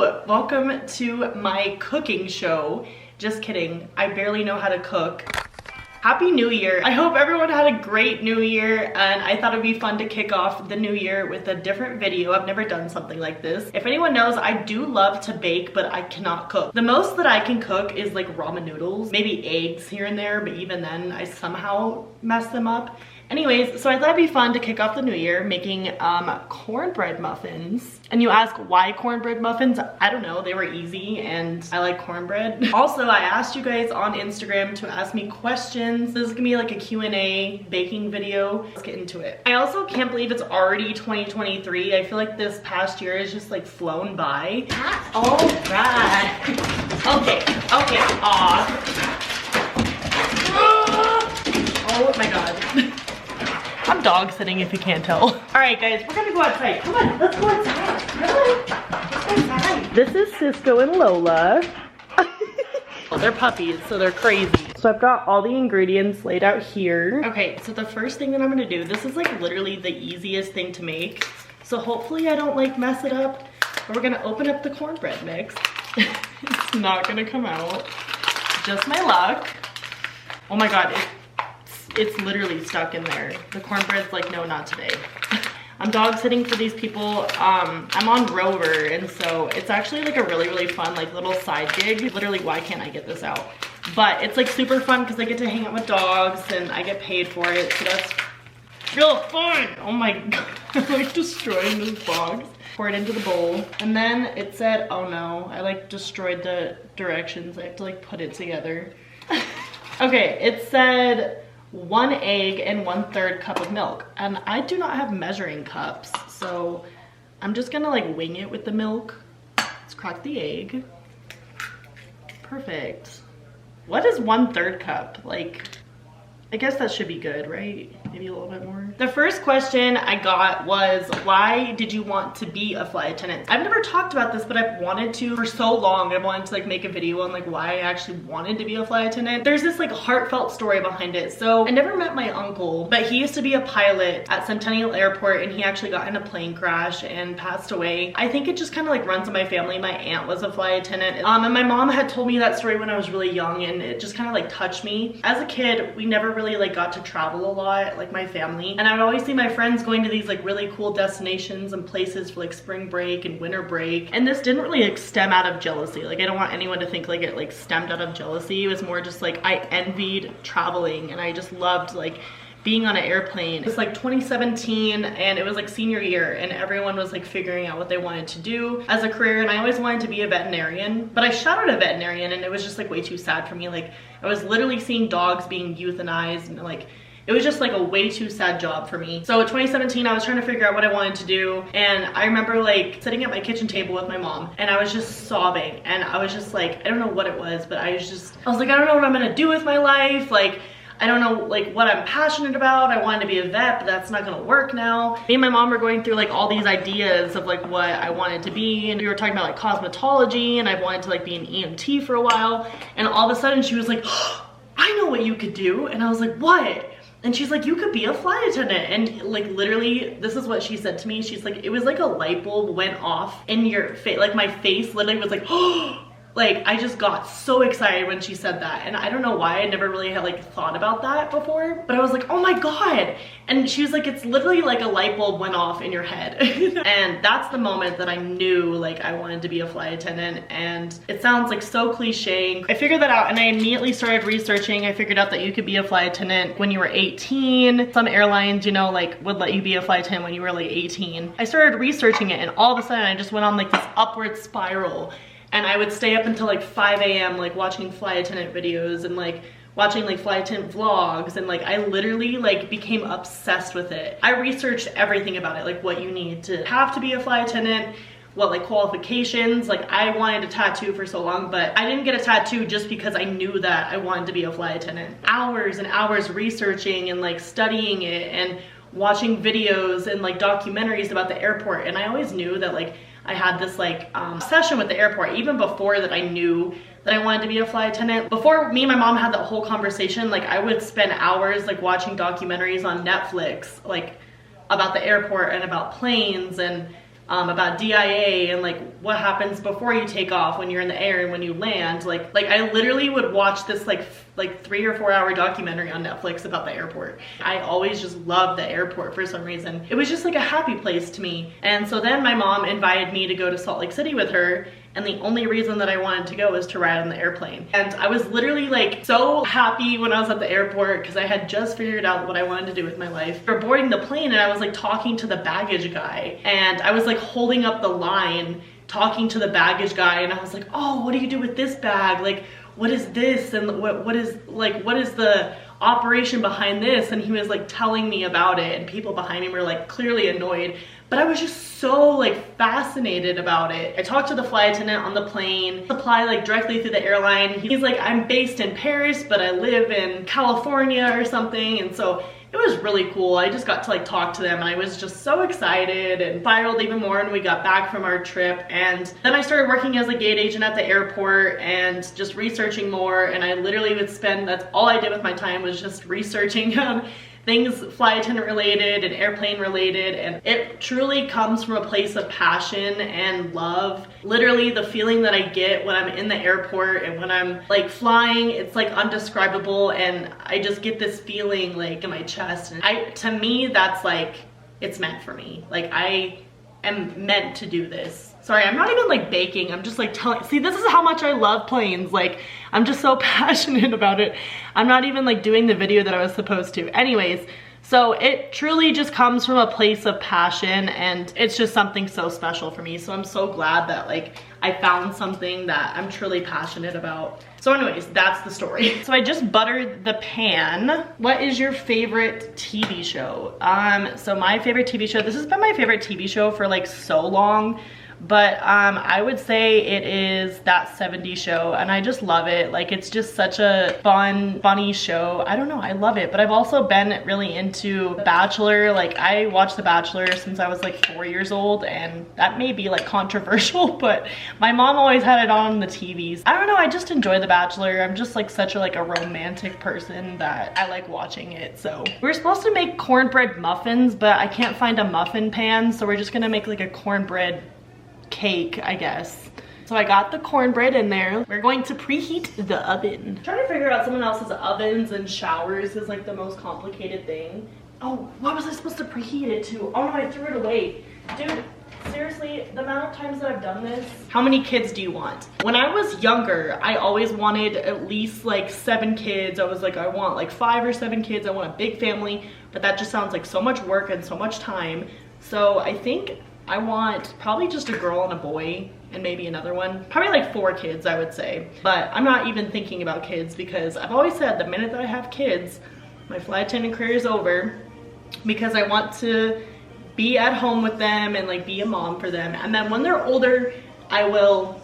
Hello, welcome to my cooking show. Just kidding, I barely know how to cook. Happy New Year. I hope everyone had a great New Year, and I thought it'd be fun to kick off the new year with a different video. I've never done something like this. If anyone knows, I do love to bake, but I cannot cook. The most that I can cook is like ramen noodles, maybe eggs here and there, but even then I somehow mess them up. Anyways, so I thought it'd be fun to kick off the new year making cornbread muffins. And you ask, why cornbread muffins? I don't know, they were easy and I like cornbread. Also, I asked you guys on Instagram to ask me questions. This is gonna be like a Q&A baking video. Let's get into it. I also can't believe it's already 2023. I feel like this past year has just like flown by. All right. Okay, aw. Oh my God. I'm dog sitting if you can't tell. All right guys, we're gonna go outside. Come on, let's go outside. Come on, let's go outside. This is Cisco and Lola. They're puppies, so they're crazy. So I've got all the ingredients laid out here. Okay, so the first thing that I'm gonna do, this is like literally the easiest thing to make. So hopefully I don't like mess it up. But we're gonna open up the cornbread mix. It's not gonna come out. Just my luck. Oh my God, it's literally stuck in there. The cornbread's like, no, not today. I'm dog sitting for these people. I'm on Rover, and so it's actually like a really fun like little side gig. Literally, why can't I get this out? But it's like super fun because I get to hang out with dogs and I get paid for it, so that's real fun. Oh my God, I'm like destroying this box. Pour it into the bowl, and then it said, oh no, I like destroyed the directions. I have to like put it together. Okay, it said 1 egg and 1/3 cup of milk, and I do not have measuring cups, so I'm just gonna like wing it with the milk. Let's crack the egg. Perfect. What is 1/3 cup? Like, I guess that should be good, right? Maybe a little bit more. The first question I got was, why did you want to be a flight attendant? I've never talked about this, but I've wanted to for so long. I've wanted to like make a video on like why I actually wanted to be a flight attendant. There's this like heartfelt story behind it. So I never met my uncle, but he used to be a pilot at Centennial Airport, and he actually got in a plane crash and passed away. I think it just kind of like runs in my family. My aunt was a flight attendant, and my mom had told me that story when I was really young, and it just kind of like touched me. As a kid, we never really like got to travel a lot, like my family, and I would always see my friends going to these like really cool destinations and places for like spring break and winter break, and this didn't really like stem out of jealousy. Like, I don't want anyone to think like it like stemmed out of jealousy. It was more just like I envied traveling, and I just loved like being on an airplane. It was like 2017, and it was like senior year, and everyone was like figuring out what they wanted to do as a career, and I always wanted to be a veterinarian, but I shadowed a veterinarian, and it was just like way too sad for me. Like, I was literally seeing dogs being euthanized, and like it was just like a way too sad job for me. So in 2017, I was trying to figure out what I wanted to do, and I remember like sitting at my kitchen table with my mom, and I was just sobbing, and I was just like, I don't know what it was, but I was like, I don't know what I'm gonna do with my life. Like, I don't know like what I'm passionate about. I wanted to be a vet, but that's not gonna work now. Me and my mom were going through like all these ideas of like what I wanted to be, and we were talking about like cosmetology, and I wanted to like be an EMT for a while, and all of a sudden she was like, oh, I know what you could do. And I was like, what? And she's like, you could be a flight attendant. And like literally, this is what she said to me. She's like, it was like a light bulb went off in your face. Like my face literally was like, oh. Like, I just got so excited when she said that, and I don't know why. I never really had like thought about that before, but I was like, oh my God. And she was like, it's literally like a light bulb went off in your head. And that's the moment that I knew like I wanted to be a flight attendant. And it sounds like so cliche. I figured that out, and I immediately started researching. I figured out that you could be a flight attendant when you were 18. Some airlines, you know, like would let you be a flight attendant when you were like 18. I started researching it, and all of a sudden I just went on like this upward spiral. And I would stay up until like 5 a.m. like watching flight attendant videos and like watching like flight attendant vlogs, and like I literally like became obsessed with it. I researched everything about it, like what you need to have to be a flight attendant, what like qualifications. Like, I wanted a tattoo for so long, but I didn't get a tattoo just because I knew that I wanted to be a flight attendant. Hours and hours researching and like studying it and watching videos and like documentaries about the airport, and I always knew that like I had this like obsession with the airport even before that I knew that I wanted to be a flight attendant. Before me and my mom had that whole conversation, like I would spend hours like watching documentaries on Netflix like about the airport and about planes and about DIA and like what happens before you take off, when you're in the air and when you land. Like I literally would watch this like 3 or 4 hour documentary on Netflix about the airport. I always just loved the airport for some reason. It was just like a happy place to me. And so then my mom invited me to go to Salt Lake City with her, and the only reason that I wanted to go was to ride on the airplane. And I was literally like so happy when I was at the airport because I had just figured out what I wanted to do with my life. We were boarding the plane and I was like talking to the baggage guy, and I was like holding up the line talking to the baggage guy, and I was like, oh, what do you do with this bag? Like, what is this? And what is the operation behind this? And he was like telling me about it, and people behind him were like clearly annoyed, but I was just so like fascinated about it. I talked to the flight attendant on the plane, apply like directly through the airline. He's like, I'm based in Paris, but I live in California or something. And so it was really cool. I just got to like talk to them, and I was just so excited, and spiraled even more when we got back from our trip. And then I started working as a gate agent at the airport and just researching more. And I literally would spend, that's all I did with my time, was just researching things flight attendant related and airplane related. And it truly comes from a place of passion and love. Literally the feeling that I get when I'm in the airport and when I'm like flying, it's like undescribable, and I just get this feeling like in my chest. And to me, that's like, it's meant for me. Like I am meant to do this. Sorry, I'm not even like baking. I'm just like telling, see, this is how much I love planes. Like, I'm just so passionate about it. I'm not even like doing the video that I was supposed to. Anyways, so it truly just comes from a place of passion, and it's just something so special for me. So I'm so glad that like I found something that I'm truly passionate about. So anyways, that's the story. So I just buttered the pan. What is your favorite TV show? So my favorite TV show, this has been my favorite TV show for like so long. But I would say it is That 70s Show, and I just love it. Like, it's just such a fun, funny show. I don't know, I love it. But I've also been really into The Bachelor. Like, I watched The Bachelor since I was like 4 years old, and that may be like controversial, but my mom always had it on the TVs. I don't know, I just enjoy The Bachelor. I'm just like such a romantic person that I like watching it. So we were supposed to make cornbread muffins, but I can't find a muffin pan, so we're just gonna make like a cornbread cake, I guess. So I got the cornbread in there. We're going to preheat the oven. I'm trying to figure out someone else's ovens and showers is like the most complicated thing. Oh, what was I supposed to preheat it to? Oh no, I threw it away. Dude, seriously, the amount of times that I've done this. How many kids do you want? When I was younger, I always wanted at least like 7 kids. I was like, I want like 5 or 7 kids. I want a big family, but that just sounds like so much work and so much time. So I think I want probably just a girl and a boy and maybe another one. Probably like 4 kids, I would say. But I'm not even thinking about kids because I've always said the minute that I have kids, my flight attendant career is over, because I want to be at home with them and like be a mom for them. And then when they're older, I will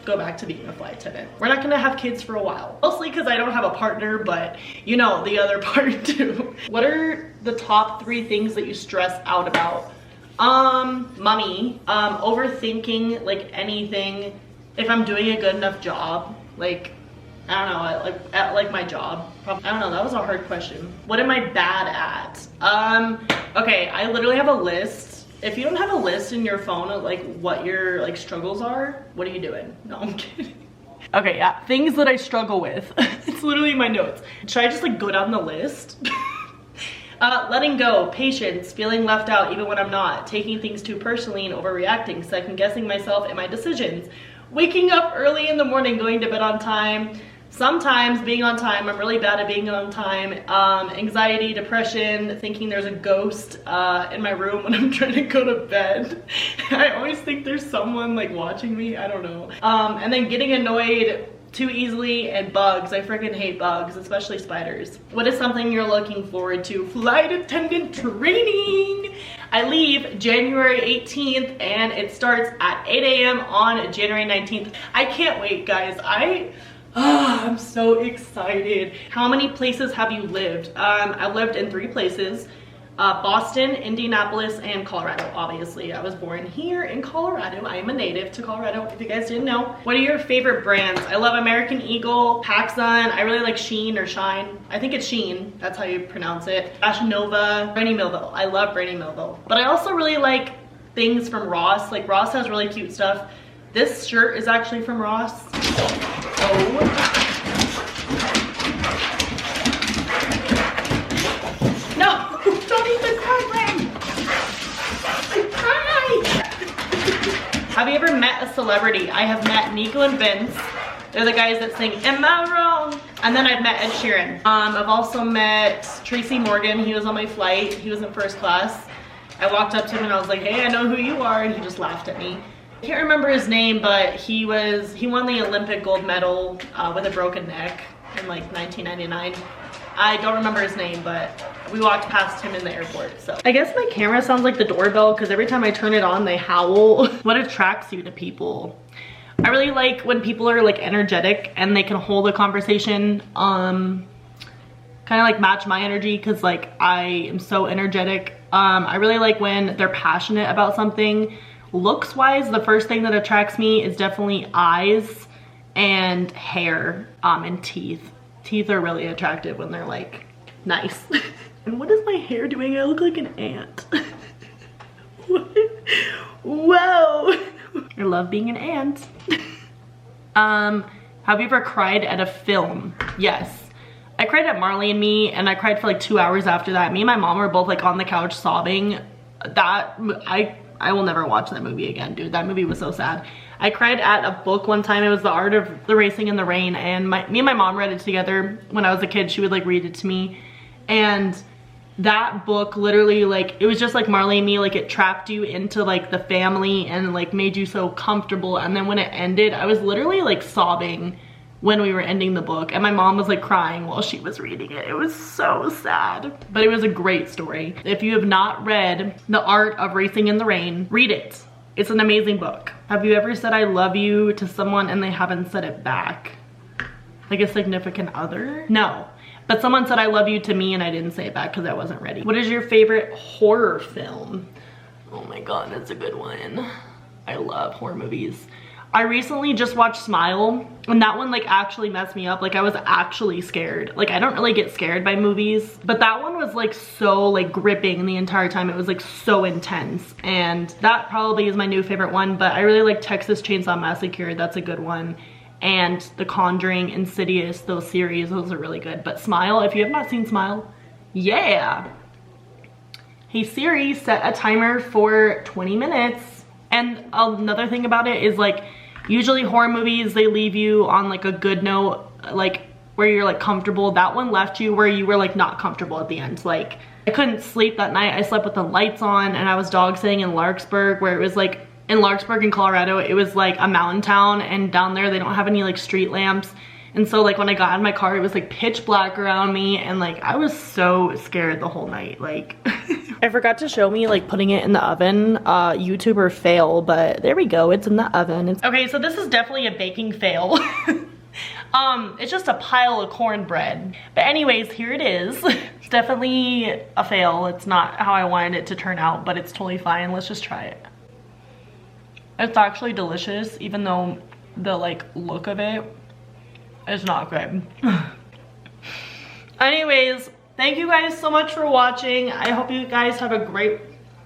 go back to being a flight attendant. We're not gonna have kids for a while. Mostly because I don't have a partner, but you know, the other part too. What are the top 3 things that you stress out about? Money, overthinking like anything, if I'm doing a good enough job, like, I don't know, at like my job. I don't know, that was a hard question. What am I bad at? Okay, I literally have a list. If you don't have a list in your phone of like what your like struggles are, what are you doing? No, I'm kidding. Okay, yeah, things that I struggle with. It's literally my notes. Should I just like go down the list? Letting go, patience, feeling left out even when I'm not, taking things too personally and overreacting, second guessing myself and my decisions, waking up early in the morning, going to bed on time, sometimes being on time. I'm really bad at being on time. Anxiety, depression, thinking there's a ghost in my room when I'm trying to go to bed. I always think there's someone like watching me, I don't know. And then getting annoyed too easily, and bugs. I freaking hate bugs, especially spiders. What is something you're looking forward to? Flight attendant training. I leave January 18th and it starts at 8 a.m. on January 19th. I can't wait, guys. I'm so excited. How many places have you lived? I've lived in 3 places. Boston, Indianapolis, and Colorado, obviously. I was born here in Colorado. I am a native to Colorado, if you guys didn't know. What are your favorite brands? I love American Eagle, PacSun. I really like Sheen or Shine. I think it's Sheen, that's how you pronounce it. Fashion Nova, Brandy Melville. I love Brandy Melville. But I also really like things from Ross. Like Ross has really cute stuff. This shirt is actually from Ross. Oh. No, don't eat the cornbread. Have you ever met a celebrity? I have met Nico and Vince. They're the guys that sing Am I Wrong? And then I've met Ed Sheeran. I've also met Tracy Morgan. He was on my flight. He was in first class. I walked up to him and I was like, hey, I know who you are. And he just laughed at me. I can't remember his name, but he won the Olympic gold medal with a broken neck in like 1999. I don't remember his name, but we walked past him in the airport, so. I guess my camera sounds like the doorbell because every time I turn it on, they howl. What attracts you to people? I really like when people are like energetic and they can hold a conversation, kind of like match my energy because like I am so energetic. I really like when they're passionate about something. Looks wise, the first thing that attracts me is definitely eyes and hair, and teeth. Teeth are really attractive when they're like nice. And what is my hair doing? I look like an ant. Whoa. I love being an ant. Have you ever cried at a film? Yes. I cried at Marley and Me, and I cried for like 2 hours after that. Me and my mom were both like on the couch sobbing. I will never watch that movie again, dude. That movie was so sad. I cried at a book one time. It was The Art of the Racing in the Rain, and me and my mom read it together when I was a kid. She would like read it to me, and that book literally, like, it was just like Marley and Me. Like, it trapped you into like the family and like made you so comfortable. And then when it ended, I was literally like sobbing when we were ending the book, and my mom was like crying while she was reading it. It was so sad, but it was a great story. If you have not read The Art of Racing in the Rain, read it. It's an amazing book. Have you ever said I love you to someone and they haven't said it back? Like a significant other? No, but someone said I love you to me and I didn't say it back because I wasn't ready. What is your favorite horror film? Oh my God, that's a good one. I love horror movies. I recently just watched Smile, and that one like actually messed me up. Like, I was actually scared. Like, I don't really get scared by movies, but that one was like so like gripping the entire time. It was like so intense, and that probably is my new favorite one. But I really like Texas Chainsaw Massacre. That's a good one. And The Conjuring, Insidious, those series, those are really good. But Smile, if you have not seen Smile, yeah. Hey Siri, set a timer for 20 minutes. And another thing about it is like, usually horror movies, they leave you on like a good note, like where you're like comfortable. That one left you where you were like not comfortable at the end. Like, I couldn't sleep that night. I slept with the lights on, and I was dog sitting in Larkspur, where it was like, in Larkspur in Colorado, it was like a mountain town, and down there they don't have any like street lamps. And so like when I got out of my car, it was like pitch black around me, and like I was so scared the whole night. Like I forgot to show me like putting it in the oven. YouTuber fail, but there we go, it's in the oven. Okay, so this is definitely a baking fail. It's just a pile of cornbread. But anyways, here it is. It's definitely a fail. It's not how I wanted it to turn out, but it's totally fine. Let's just try it. It's actually delicious, even though the like look of it is not good. Anyways, thank you guys so much for watching. I hope you guys have a great,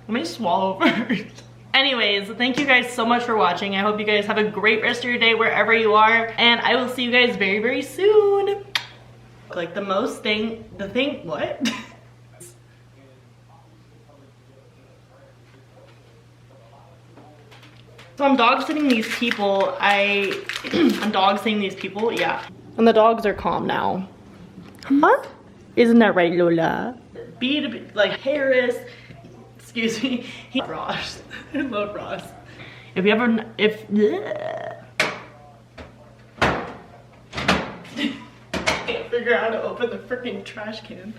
let me swallow first. Anyways, thank you guys so much for watching. I hope you guys have a great rest of your day wherever you are, and I will see you guys very, very soon. Like what? So I'm dog sitting these people. I'm dog sitting these people, yeah. And the dogs are calm now. Huh? Isn't that right, Lola? Like Harris, excuse me. Ross. I love Ross. If you ever, can't figure out how to open the freaking trash can.